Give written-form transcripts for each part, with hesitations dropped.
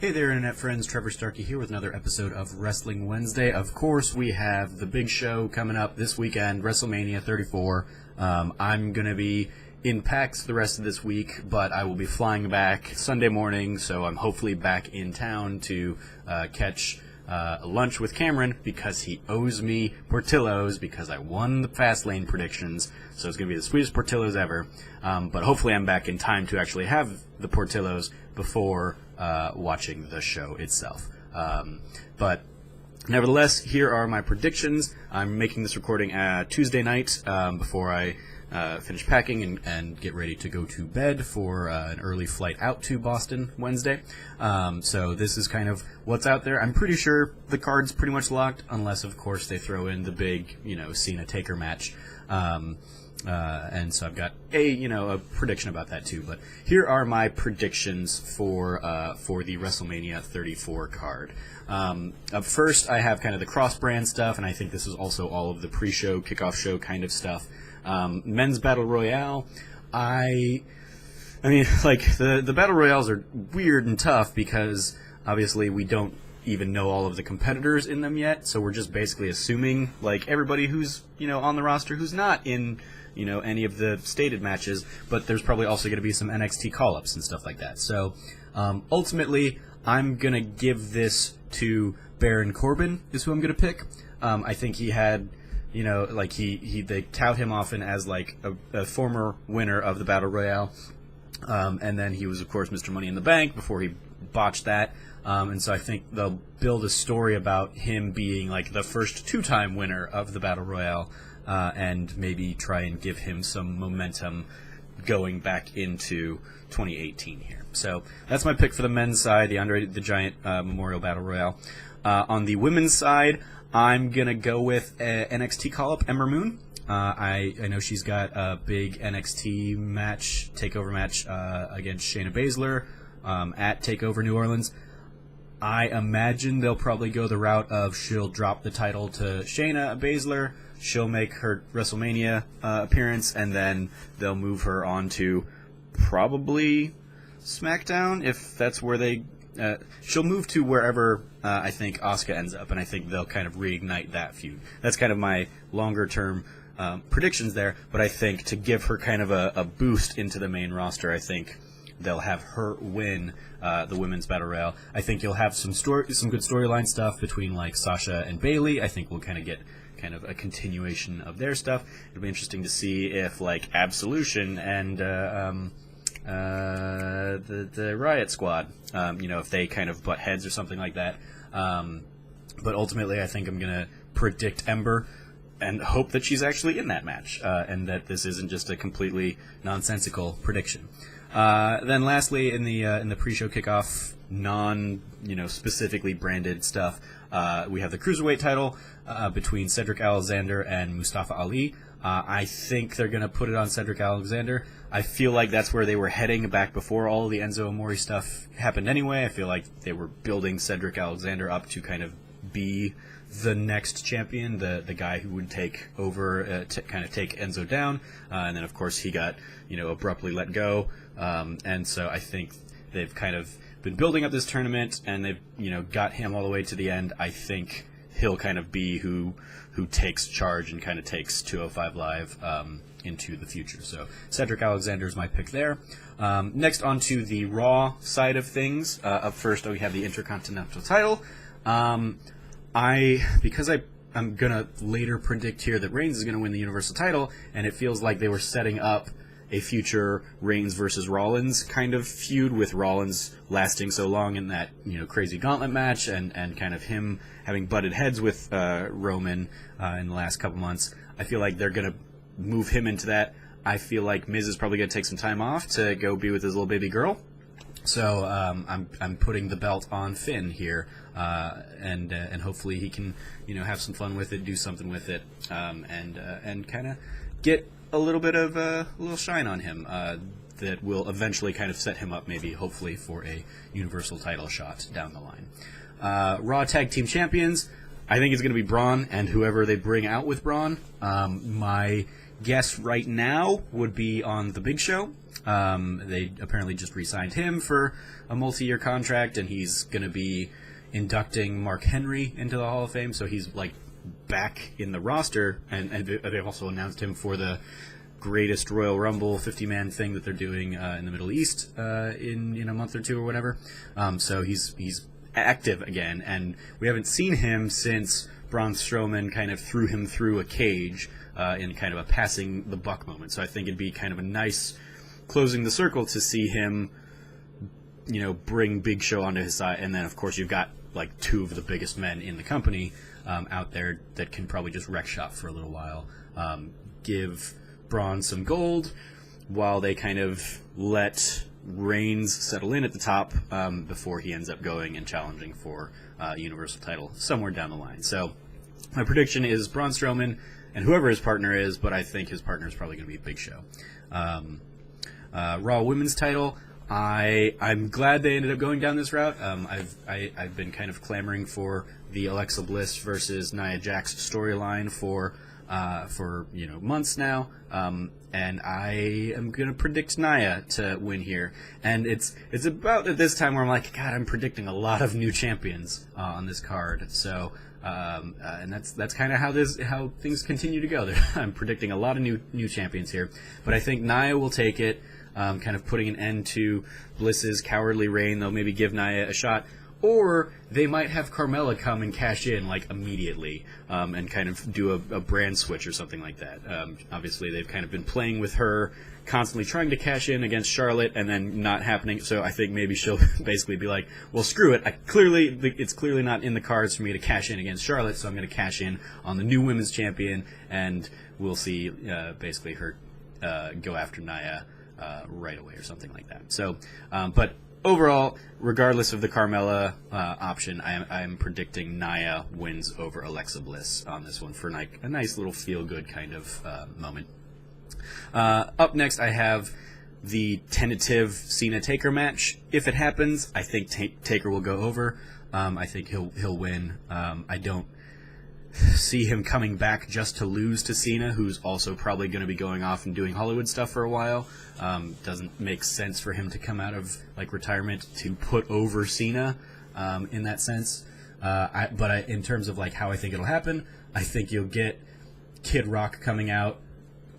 Hey there, Internet friends. Trevor Starkey here with another episode of Wrestling Wednesday. Of course, we have the big show coming up this weekend, Wrestlemania 34. I'm going to be in PAX the rest of this week, but I will be flying back Sunday morning, so I'm hopefully back in town to catch lunch with Cameron because he owes me Portillo's because I won the Fastlane predictions, so it's going to be the sweetest Portillo's ever. But hopefully I'm back in time to actually have the Portillo's before watching the show itself. But nevertheless, here are my predictions. I'm making this recording Tuesday night before I finish packing and get ready to go to bed for an early flight out to Boston Wednesday. So this is kind of what's out there. I'm pretty sure the card's pretty much locked, unless, of course, they throw in the big, Cena-Taker match. And so I've got a prediction about that too. But here are my predictions for the WrestleMania 34 card. Up first, I have kind of the cross-brand stuff, and I think this is also all of the pre-show, kickoff show kind of stuff. Men's Battle Royale, I mean, like, the Battle Royales are weird and tough because, obviously, we don't even know all of the competitors in them yet, so we're just basically assuming, like, everybody who's, on the roster who's not in, any of the stated matches, but there's probably also going to be some NXT call-ups and stuff like that. So, ultimately, I'm going to give this to Baron Corbin, is who I'm going to pick. I think he had... they tout him often as, like, a former winner of the Battle Royale. And then he was, of course, Mr. Money in the Bank before he botched that. And so I think they'll build a story about him being, like, the first two-time winner of the Battle Royale, and maybe try and give him some momentum going back into 2018 here. So that's my pick for the men's side, the Andre the Giant Memorial Battle Royale. On the women's side, I'm going to go with NXT call-up, Ember Moon. I know she's got a big NXT takeover match against Shayna Baszler at TakeOver New Orleans. I imagine they'll probably go the route of she'll drop the title to Shayna Baszler, she'll make her WrestleMania appearance, and then they'll move her on to probably SmackDown, if that's where they... she'll move to wherever I think Asuka ends up, and I think they'll kind of reignite that feud. That's kind of my longer-term predictions there, but I think to give her kind of a boost into the main roster, I think they'll have her win the Women's Battle Royale. I think you'll have some good storyline stuff between, like, Sasha and Bayley. I think we'll kind of get kind of a continuation of their stuff. It'll be interesting to see if, like, Absolution and the Riot Squad, if they kind of butt heads or something like that. But ultimately, I think I'm going to predict Ember and hope that she's actually in that match, and that this isn't just a completely nonsensical prediction. Then lastly, in the pre-show kickoff, specifically branded stuff, we have the Cruiserweight title between Cedric Alexander and Mustafa Ali. I think they're going to put it on Cedric Alexander. I feel like that's where they were heading back before all of the Enzo Amore stuff happened anyway. I feel like they were building Cedric Alexander up to kind of be the next champion, the guy who would take over to kind of take Enzo down. And then, of course, he got, abruptly let go. And so I think they've kind of been building up this tournament, and they've, got him all the way to the end. I think he'll kind of be who takes charge and kind of takes 205 Live into the future. So Cedric Alexander is my pick there. Next, on to the Raw side of things. Up first, we have the Intercontinental title. Because I'm going to later predict here that Reigns is going to win the Universal title, and it feels like they were setting up a future Reigns versus Rollins kind of feud, with Rollins lasting so long in that crazy gauntlet match, and kind of him having butted heads with Roman in the last couple months. I feel like they're going to move him into that. I feel like Miz is probably going to take some time off to go be with his little baby girl. So I'm putting the belt on Finn here, and hopefully he can have some fun with it, do something with it, and kind of get a little bit of a little shine on him that will eventually kind of set him up, maybe hopefully for a Universal title shot down the line. Raw Tag Team Champions, I think it's going to be Braun and whoever they bring out with Braun. My guess right now would be on The Big Show. They apparently just re-signed him for a multi-year contract, and he's going to be inducting Mark Henry into the Hall of Fame, so he's like back in the roster, and they've also announced him for the greatest Royal Rumble 50-man thing that they're doing in the Middle East in a month or two or whatever. So he's active again, and we haven't seen him since Braun Strowman kind of threw him through a cage in kind of a passing the buck moment. So I think it'd be kind of a nice closing the circle to see him, bring Big Show onto his side, and then of course you've got like two of the biggest men in the company out there that can probably just wreck shop for a little while. Give Braun some gold while they kind of let Reigns settle in at the top before he ends up going and challenging for Universal title somewhere down the line. So my prediction is Braun Strowman and whoever his partner is, but I think his partner is probably going to be Big Show. Raw Women's title, I'm glad they ended up going down this route. I've been kind of clamoring for the Alexa Bliss versus Nia Jax storyline for months now, and I am going to predict Nia to win here. And it's about at this time where I'm like, God, I'm predicting a lot of new champions on this card. So and that's kind of how things continue to go. I'm predicting a lot of new champions here, but I think Nia will take it. Kind of putting an end to Bliss's cowardly reign. They'll maybe give Nia a shot, or they might have Carmella come and cash in like immediately and kind of do a brand switch or something like that. Obviously, they've kind of been playing with her, constantly trying to cash in against Charlotte and then not happening. So I think maybe she'll basically be like, well, screw it. It's clearly not in the cards for me to cash in against Charlotte, so I'm going to cash in on the new women's champion, and we'll see basically her go after Nia right away or something like that. So, but overall, regardless of the Carmella option, I'm predicting Nia wins over Alexa Bliss on this one for like a nice little feel-good kind of moment. Up next, I have the tentative Cena-Taker match. If it happens, I think Taker will go over. I think he'll win. I don't see him coming back just to lose to Cena, who's also probably going to be going off and doing Hollywood stuff for a while. Doesn't make sense for him to come out of like retirement to put over Cena in that sense. But in terms of like how I think it'll happen, I think you'll get Kid Rock coming out,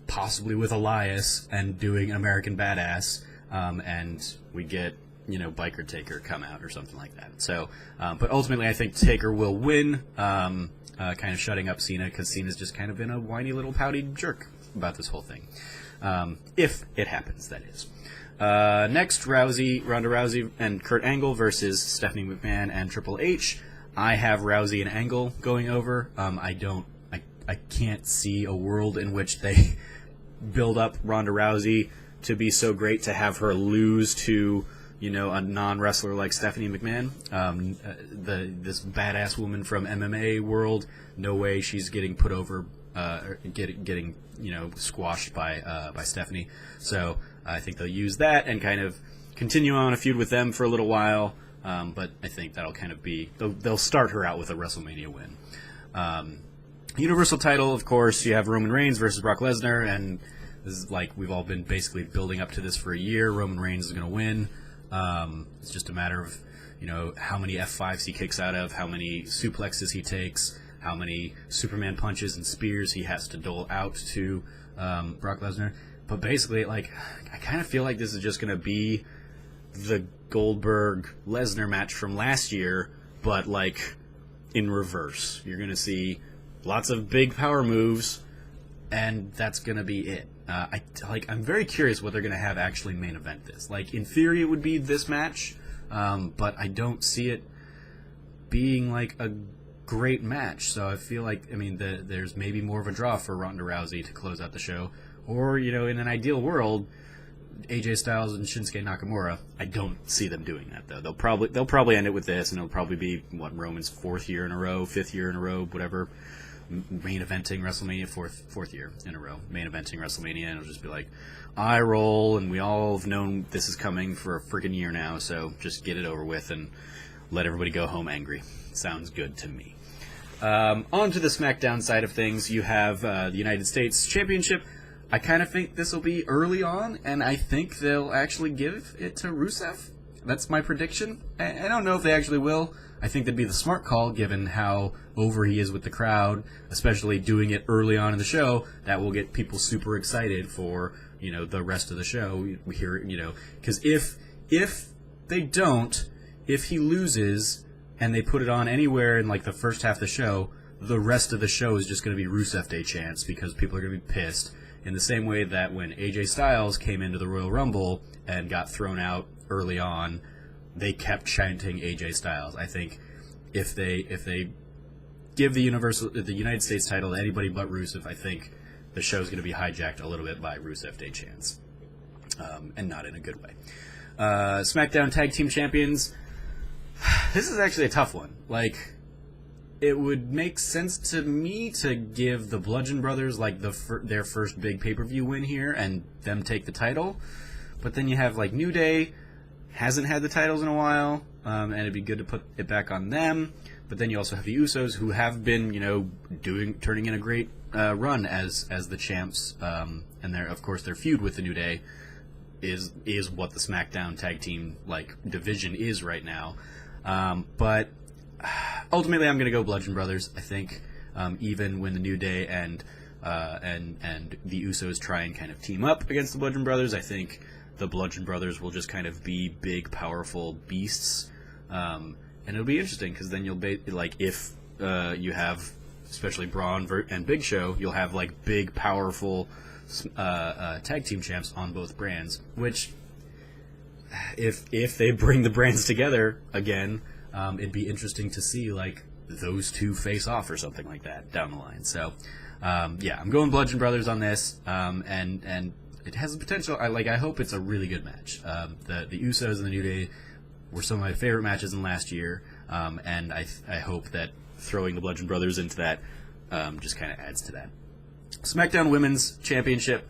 possibly with Elias, and doing American Badass, and we get Biker Taker come out or something like that. So, but ultimately, I think Taker will win. Kind of shutting up Cena, because Cena's just kind of been a whiny little pouty jerk about this whole thing. If it happens, that is. Next, Ronda Rousey and Kurt Angle versus Stephanie McMahon and Triple H. I have Rousey and Angle going over. I can't see a world in which they build up Ronda Rousey to be so great to have her lose to a non-wrestler like Stephanie McMahon, this badass woman from MMA world. No way she's getting put over, getting squashed by Stephanie. So I think they'll use that and kind of continue on a feud with them for a little while. But I think that'll kind of be they'll start her out with a WrestleMania win. Universal title, of course, you have Roman Reigns versus Brock Lesnar, and this is like we've all been basically building up to this for a year. Roman Reigns is going to win. It's just a matter of, how many F5s he kicks out of, how many suplexes he takes, how many Superman punches and spears he has to dole out to Brock Lesnar. But basically, like, I kind of feel like this is just going to be the Goldberg-Lesnar match from last year, but, like, in reverse. You're going to see lots of big power moves, and that's going to be it. I'm very curious what they're going to have actually main event this. Like, in theory, it would be this match, but I don't see it being, like, a great match. So I feel like, there's maybe more of a draw for Ronda Rousey to close out the show. Or, in an ideal world, AJ Styles and Shinsuke Nakamura. I don't see them doing that, though. They'll probably end it with this, and it'll probably be, Roman's 4th year in a row, 5th year in a row, whatever. Main eventing WrestleMania, fourth year in a row, main eventing WrestleMania, and it'll just be like, eye roll, and we all have known this is coming for a freaking year now, so just get it over with and let everybody go home angry. Sounds good to me. On to the SmackDown side of things, you have the United States Championship. I kind of think this will be early on, and I think they'll actually give it to Rusev. That's my prediction. I don't know if they actually will. I think that'd be the smart call, given how over he is with the crowd, especially doing it early on in the show. That will get people super excited for, the rest of the show. We hear, because if they don't, if he loses and they put it on anywhere in like the first half of the show, the rest of the show is just going to be Rusev Day chants because people are going to be pissed. In the same way that when AJ Styles came into the Royal Rumble and got thrown out early on, they kept chanting AJ Styles. I think if they give the United States title to anybody but Rusev, I think the show's going to be hijacked a little bit by Rusev Day chants, and not in a good way. SmackDown Tag Team Champions. This is actually a tough one. Like, it would make sense to me to give the Bludgeon Brothers like their first big pay-per-view win here and them take the title, but then you have like New Day hasn't had the titles in a while, and it'd be good to put it back on them. But then you also have the Usos, who have been turning in a great run as the champs, and their feud with the New Day is what the SmackDown Tag Team division is right now. But ultimately, I'm going to go Bludgeon Brothers. I think even when the New Day and the Usos try and kind of team up against the Bludgeon Brothers, I think the Bludgeon Brothers will just kind of be big, powerful beasts. And it'll be interesting because then you'll if you have especially Braun and Big Show, you'll have big, powerful tag team champs on both brands. Which, if they bring the brands together again, it'd be interesting to see those two face off or something like that down the line. So, I'm going Bludgeon Brothers on this, and it has the potential. I hope it's a really good match. The Usos and the New Day were some of my favorite matches in last year, and I hope that throwing the Bludgeon Brothers into that just kind of adds to that. SmackDown Women's Championship.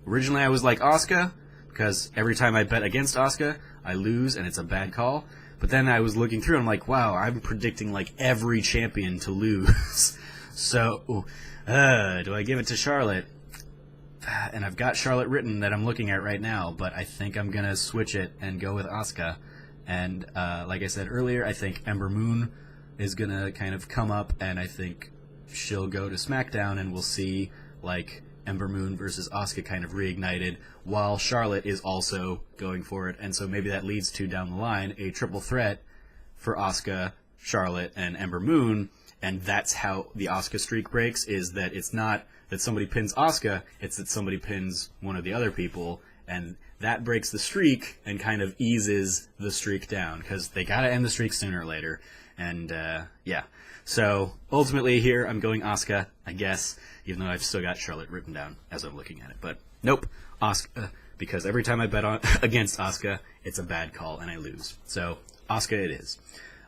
Originally I was like Asuka, because every time I bet against Asuka, I lose, and it's a bad call. But then I was looking through, and I'm like, wow, I'm predicting every champion to lose. So, do I give it to Charlotte? And I've got Charlotte written that I'm looking at right now, but I think I'm going to switch it and go with Asuka. And like I said earlier, I think Ember Moon is going to kind of come up, and I think she'll go to SmackDown, and we'll see Ember Moon versus Asuka kind of reignited, while Charlotte is also going for it. And so maybe that leads to, down the line, a triple threat for Asuka, Charlotte, and Ember Moon. And that's how the Asuka streak breaks, is that it's not that somebody pins Asuka, it's that somebody pins one of the other people, and that breaks the streak and kind of eases the streak down, because they got to end the streak sooner or later. And, So, ultimately here, I'm going Asuka, I guess, even though I've still got Charlotte written down as I'm looking at it. But, nope, Asuka, because every time I bet against Asuka, it's a bad call, and I lose. So, Asuka it is.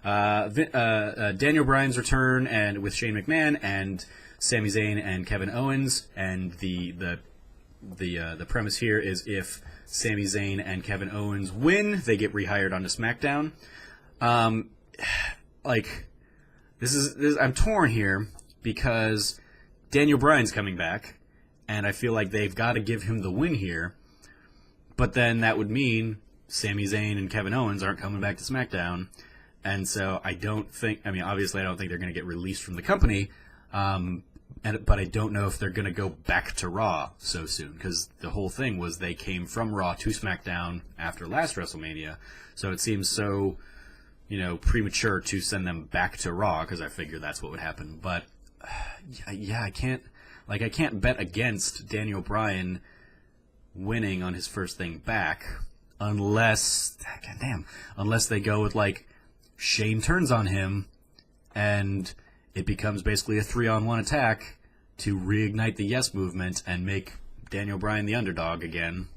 Daniel Bryan's return and with Shane McMahon and Sami Zayn and Kevin Owens, and the premise here is if Sami Zayn and Kevin Owens win, they get rehired onto SmackDown. I'm torn here because Daniel Bryan's coming back, and I feel like they've got to give him the win here. But then that would mean Sami Zayn and Kevin Owens aren't coming back to SmackDown. And so obviously I don't think they're going to get released from the company, but I don't know if they're going to go back to Raw so soon, because the whole thing was they came from Raw to SmackDown after last WrestleMania, so it seems so, premature to send them back to Raw, because I figured that's what would happen. But, I can't bet against Daniel Bryan winning on his first thing back, unless they go with, Shane turns on him, and it becomes basically a 3-on-1 attack to reignite the Yes movement and make Daniel Bryan the underdog again.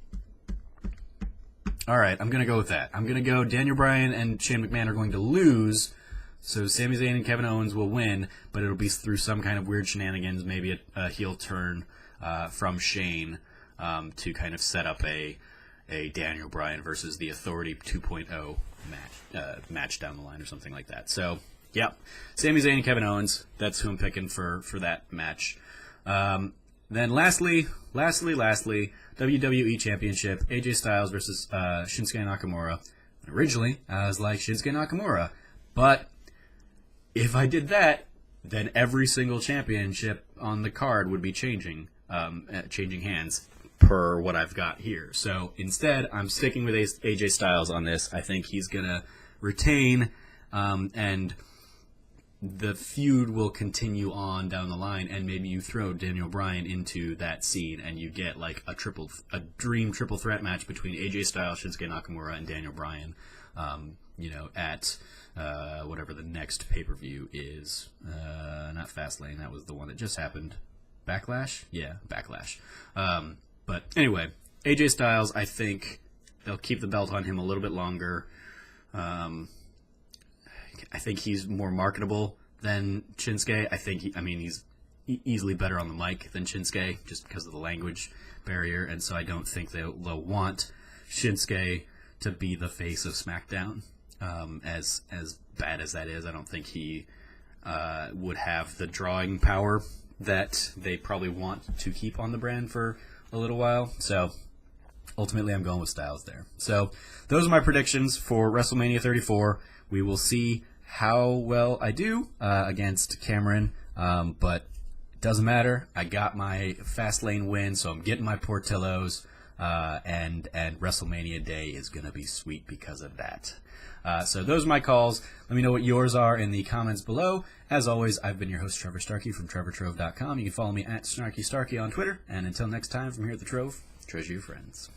Alright, I'm going to go with that. I'm going to go Daniel Bryan and Shane McMahon are going to lose, so Sami Zayn and Kevin Owens will win, but it'll be through some kind of weird shenanigans, maybe a heel turn from Shane to kind of set up a Daniel Bryan versus the Authority 2.0 match down the line or something like that. So, Sami Zayn and Kevin Owens, that's who I'm picking for that match. Then lastly, WWE Championship, AJ Styles versus Shinsuke Nakamura. Originally, I was like Shinsuke Nakamura, but if I did that, then every single championship on the card would be changing hands per what I've got here. So instead, I'm sticking with AJ Styles on this. I think he's gonna retain, and the feud will continue on down the line, and maybe you throw Daniel Bryan into that scene, and you get like a dream triple threat match between AJ Styles, Shinsuke Nakamura, and Daniel Bryan. At whatever the next pay-per-view is. Not Fastlane. That was the one that just happened. Backlash? Yeah, Backlash. But anyway, AJ Styles, I think they'll keep the belt on him a little bit longer. I think he's more marketable than Shinsuke. He's easily better on the mic than Shinsuke just because of the language barrier, and so I don't think they'll want Shinsuke to be the face of SmackDown. As bad as that is, I don't think he would have the drawing power that they probably want to keep on the brand for a little while. So ultimately, I'm going with Styles there. So those are my predictions for WrestleMania 34. We will see how well I do against Cameron, but it doesn't matter. I got my Fastlane win, so I'm getting my Portillos, and WrestleMania Day is going to be sweet because of that. So those are my calls. Let me know what yours are in the comments below. As always, I've been your host, Trevor Starkey from TrevorTrove.com. You can follow me at SnarkyStarkey on Twitter. And until next time, from here at the Trove, treasure your friends.